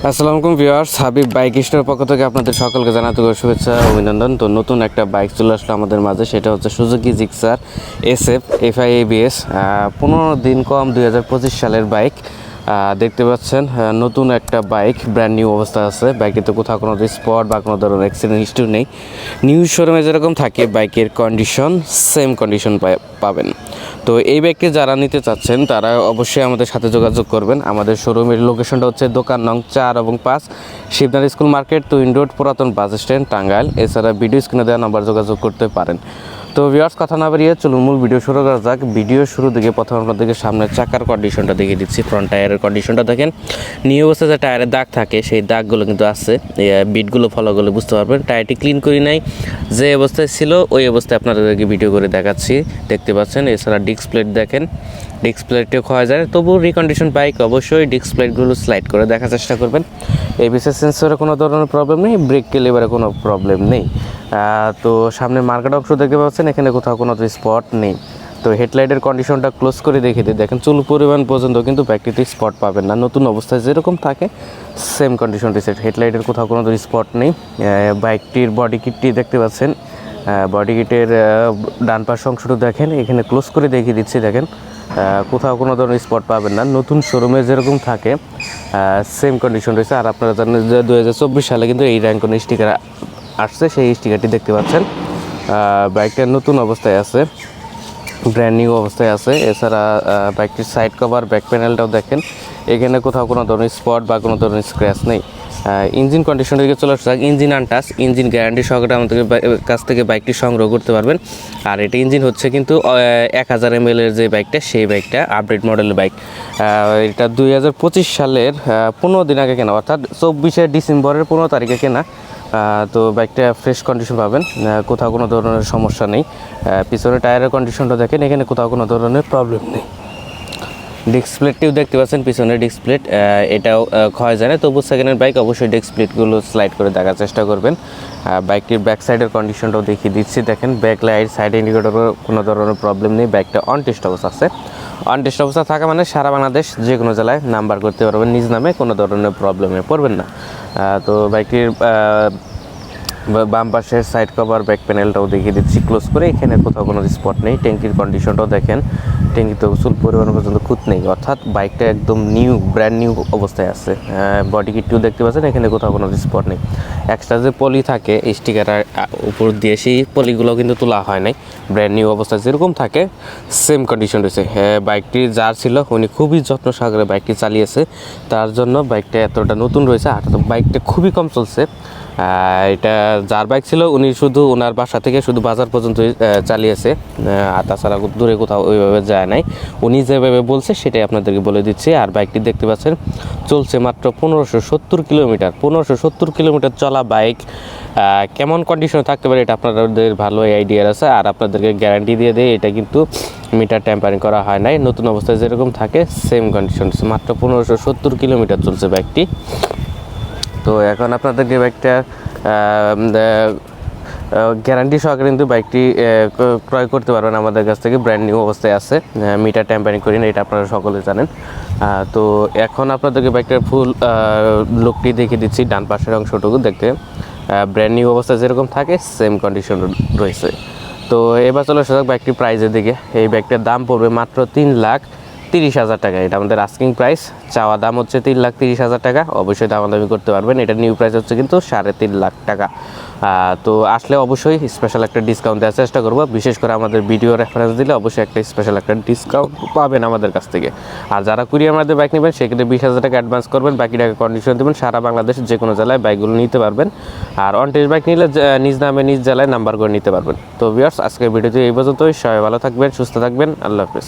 আসসালামু আলাইকুম viewers, Habib bike স্টোরের পক্ষ থেকে আপনাদের সকলকে জানাতে শুভেচ্ছা অভিনন্দন। তো নতুন একটা বাইক চলে আসলো আমাদের মাঝে, সেটা হচ্ছে Suzuki Gixxer SF FI ABS 15 দিন কম 2025 সালের বাইক। দেখতে পাচ্ছেন নতুন একটা বাইক, ব্র্যান্ড নিউ অবস্থা আছে। বাইকটিতে কোথাও কোনো স্পট বা কোনো ধরনের অ্যাক্সিডেন্ট হিস্ট্রি নেই। নিউ শোরুমে যেরকম থাকে বাইকের কন্ডিশন, সেম কন্ডিশন পাবেন। তো এই বাইকটি যারা নিতে চাচ্ছেন তারা অবশ্যই আমাদের সাথে যোগাযোগ করবেন। আমাদের শোরুমের লোকেশনটা হচ্ছে দোকান নং 4 এবং 5, শিবনাথ স্কুল মার্কেট, তুইন রোড, পুরাতন বাস স্ট্যান্ড, টাঙ্গাইল। এছাড়া ভিডিও স্ক্রিনে দেওয়া নাম্বার যোগাযোগ করতে পারেন। তো ভিউয়ার্স, কথা না বাড়িয়ে চলুন মূল ভিডিও শুরু করা যাক। ভিডিও শুরু থেকে প্রথম আপনাদেরকে সামনের চাকার কন্ডিশনটা দেখিয়ে দিচ্ছি। ফ্রন্ট টায়ারের কন্ডিশনটা দেখেন, নিউ অবস্থায় যে টায়ারের দাগ থাকে সেই দাগগুলো কিন্তু আছে, বিটগুলো ফলো করলে বুঝতে পারবেন। টায়ারটি ক্লিন করি নাই, যে অবস্থায় ছিল ওই অবস্থায় আপনাদেরকে ভিডিও করে দেখাচ্ছি, দেখতে পাচ্ছেন। এছাড়া ডিস্ক প্লেট দেখেন, ডিস্ক প্লেটটিও খাওয়া যায়, তবু রিকন্ডিশন বাইক, অবশ্যই ডিস্ক প্লেটগুলো স্লাইড করে দেখার চেষ্টা করবেন। ABS সেন্সরে কোনো ধরনের প্রবলেম নেই, ব্রেক ক্যালিবারে কোনো প্রবলেম নেই। তো সামনের মার্কেট অংশ দেখতে পাচ্ছেন, এখানে কোথাও কোনো স্পট নেই। তো হেডলাইটের কন্ডিশনটা ক্লোজ করে দেখিয়ে দিই, দেখেন চুল পরিমাণ পর্যন্ত কিন্তু বাইকটিতে স্পট পাবেন না। নতুন অবস্থায় যেরকম থাকে সেম কন্ডিশন রিসেট, হেডলাইটের কোথাও কোনো স্পট নেই। বাইকটির বডি কিটটি দেখতে পাচ্ছেন, বডি কিটের ডান পাশ অংশটা দেখেন, এখানে ক্লোজ করে দেখিয়ে দিচ্ছি, দেখেন কোথাও কোনো ধরনের স্পট পাবেন না। নতুন শোরুমে যেরকম থাকে সেম কন্ডিশন রয়েছে। আর আপনারা জানেন যে 2024 সালে কিন্তু এই র্যাঙ্কন স্টিকার আসছে, সেই স্টিকারটি দেখতে পাচ্ছেন। বাইকটা নতুন অবস্থায় আছে, ব্র্যান্ড নিউ অবস্থায় আছে। এছাড়া বাইকটির সাইড কভার, ব্যাক প্যানেলটাও দেখেন, এখানে কোথাও কোনো ধরনের স্পট বা কোনো ধরনের স্ক্র্যাচ নেই। ইঞ্জিন কন্ডিশন থেকে চলে আসছে, ইঞ্জিন আনটাচ, ইঞ্জিন গ্যারান্টি সহকারে আমাদের কাছ থেকে বাইকটি সংগ্রহ করতে পারবেন। আর এটা ইঞ্জিন হচ্ছে কিন্তু 1000 ml এর যে বাইকটা, সেই বাইকটা আপডেট মডেলের বাইক। এটা 2025 সালের 15 দিন আগে কেনা, অর্থাৎ 24শে ডিসেম্বরের 15 তারিখে কেনা। তো বাইকটা ফ্রেশ কন্ডিশন পাবেন, কোথাও কোনো ধরনের সমস্যা নেই। পিছনে টায়ারের কন্ডিশনটা দেখেন, এখানে কোথাও কোনো ধরনের প্রবলেম নেই। ডিস্ক প্লেটটিও দেখতে পাচ্ছেন, পিছনে ডিস্ক প্লেট, এটাও ক্ষয় যায় না, তবু সেকেন্ডের বাইক, অবশ্যই ডিস্ক প্লেটগুলো স্লাইড করে দেখার চেষ্টা করবেন। বাইকটির ব্যাক সাইডের কন্ডিশনটাও দেখিয়ে দিচ্ছি, দেখেন ব্যাক লাইট, সাইড ইন্ডিকেটরও কোনো ধরনের প্রবলেম নেই। বাইকটা অন টেস্ট অবস্থা আছে। অন টেস্ট অবস্থা থাকা মানে সারা বাংলাদেশ যে কোনো জেলায় নাম্বার করতে পারবেন নিজ নামে, কোনো ধরনের প্রবলেমে পড়বেন না। তো বাইকটির বাম পাশের সাইড কভার, ব্যাক প্যানেলটাও দেখিয়ে দিচ্ছি ক্লোজ করে, এখানে কোথাও কোনো স্পট নেই। ট্যাঙ্কির কন্ডিশনটাও দেখেন, ট্যাঙ্কিতে প্রচুর পরিমাণ পর্যন্ত খুঁত নেই, অর্থাৎ বাইকটা একদম নিউ, ব্র্যান্ড নিউ অবস্থায় আছে। বডি কিটটিও দেখতে পাচ্ছেন, এখানে কোথাও কোনো স্পট নেই। এক্সট্রা যে পলি থাকে স্টিকারের উপর দিয়ে, সেই পলিগুলো কিন্তু তোলা হয় নাই। ব্র্যান্ড নিউ অবস্থায় যেরকম থাকে সেম কন্ডিশন রয়েছে। বাইকটি যার ছিল উনি খুবই যত্ন সহকারে বাইকটি চালিয়েছে, তার জন্য বাইকটা এতটা নতুন রয়েছে। আর বাইকটা খুবই কম চলছে। এটা যার বাইক ছিল উনি শুধু ওনার বাসা থেকে শুধু বাজার পর্যন্ত চালিয়েছে, আর তাছাড়া দূরে কোথাও ওইভাবে যায় নাই। উনি যেভাবে বলছে সেটাই আপনাদেরকে বলে দিচ্ছি। আর বাইকটি দেখতে পাচ্ছেন চলছে মাত্র 1570 কিলোমিটার। 1570 কিলোমিটার চলা বাইক কেমন কন্ডিশনে থাকতে পারে এটা আপনাদের ভালো আইডিয়া আছে। আর আপনাদেরকে গ্যারান্টি দিয়ে দেয়, এটা কিন্তু মিটার ট্যাম্পারিং করা হয় নাই, নতুন অবস্থায় যেরকম থাকে সেম কন্ডিশন। মাত্র 1570 কিলোমিটার চলছে বাইকটি। তো এখন আপনাদেরকে বাইকটা গ্যারান্টি সহকারে কিন্তু বাইকটি ক্রয় করতে পারবেন আমাদের কাছ থেকে, ব্র্যান্ড নিউ অবস্থায় আছে, মিটার ট্যাম্পারিং করি না, এটা আপনারা সকলে জানেন। তো এখন আপনাদেরকে বাইকটার ফুল লুকটি দেখিয়ে দিচ্ছি। ডান পাশের অংশটুকু দেখতে ব্র্যান্ড নিউ অবস্থায় যেরকম থাকে সেম কন্ডিশন রয়েছে। তো এবার চলে আসা যাক বাইকটির প্রাইসের দিকে। এই বাইকটার দাম পড়বে মাত্র 3,30,000 টাকা। এটা আমাদের আস্কিং প্রাইস, চাওয়া দাম হচ্ছে 3,30,000 টাকা। অবশ্যই দামাদামি করতে পারবেন। এটা নিউ প্রাইস হচ্ছে কিন্তু 3.5 লাখ টাকা। তো আসলে অবশ্যই স্পেশাল একটা ডিসকাউন্ট দেওয়ার চেষ্টা করবো। বিশেষ করে আমাদের ভিডিও রেফারেন্স দিলে অবশ্যই একটা স্পেশাল একটা ডিসকাউন্ট পাবেন আমাদের কাছ থেকে। আর যারা কুরিয়ার মাধ্যমে বাইক নেবেন সেক্ষেত্রে 20,000 টাকা অ্যাডভান্স করবেন, বাকি টাকা কন্ডিশন দেবেন। সারা বাংলাদেশ যে কোনো জেলায় বাইকগুলো নিতে পারবেন। আর অন টেস্ট বাইক নিলে নিজ নামে নিজ জেলায় নাম্বার করে নিতে পারবেন। তো ভিউয়ার্স, আজকের ভিডিওতে এই পর্যন্তই। সবাই ভালো থাকবেন, সুস্থ থাকবেন, আল্লাহ হাফেজ।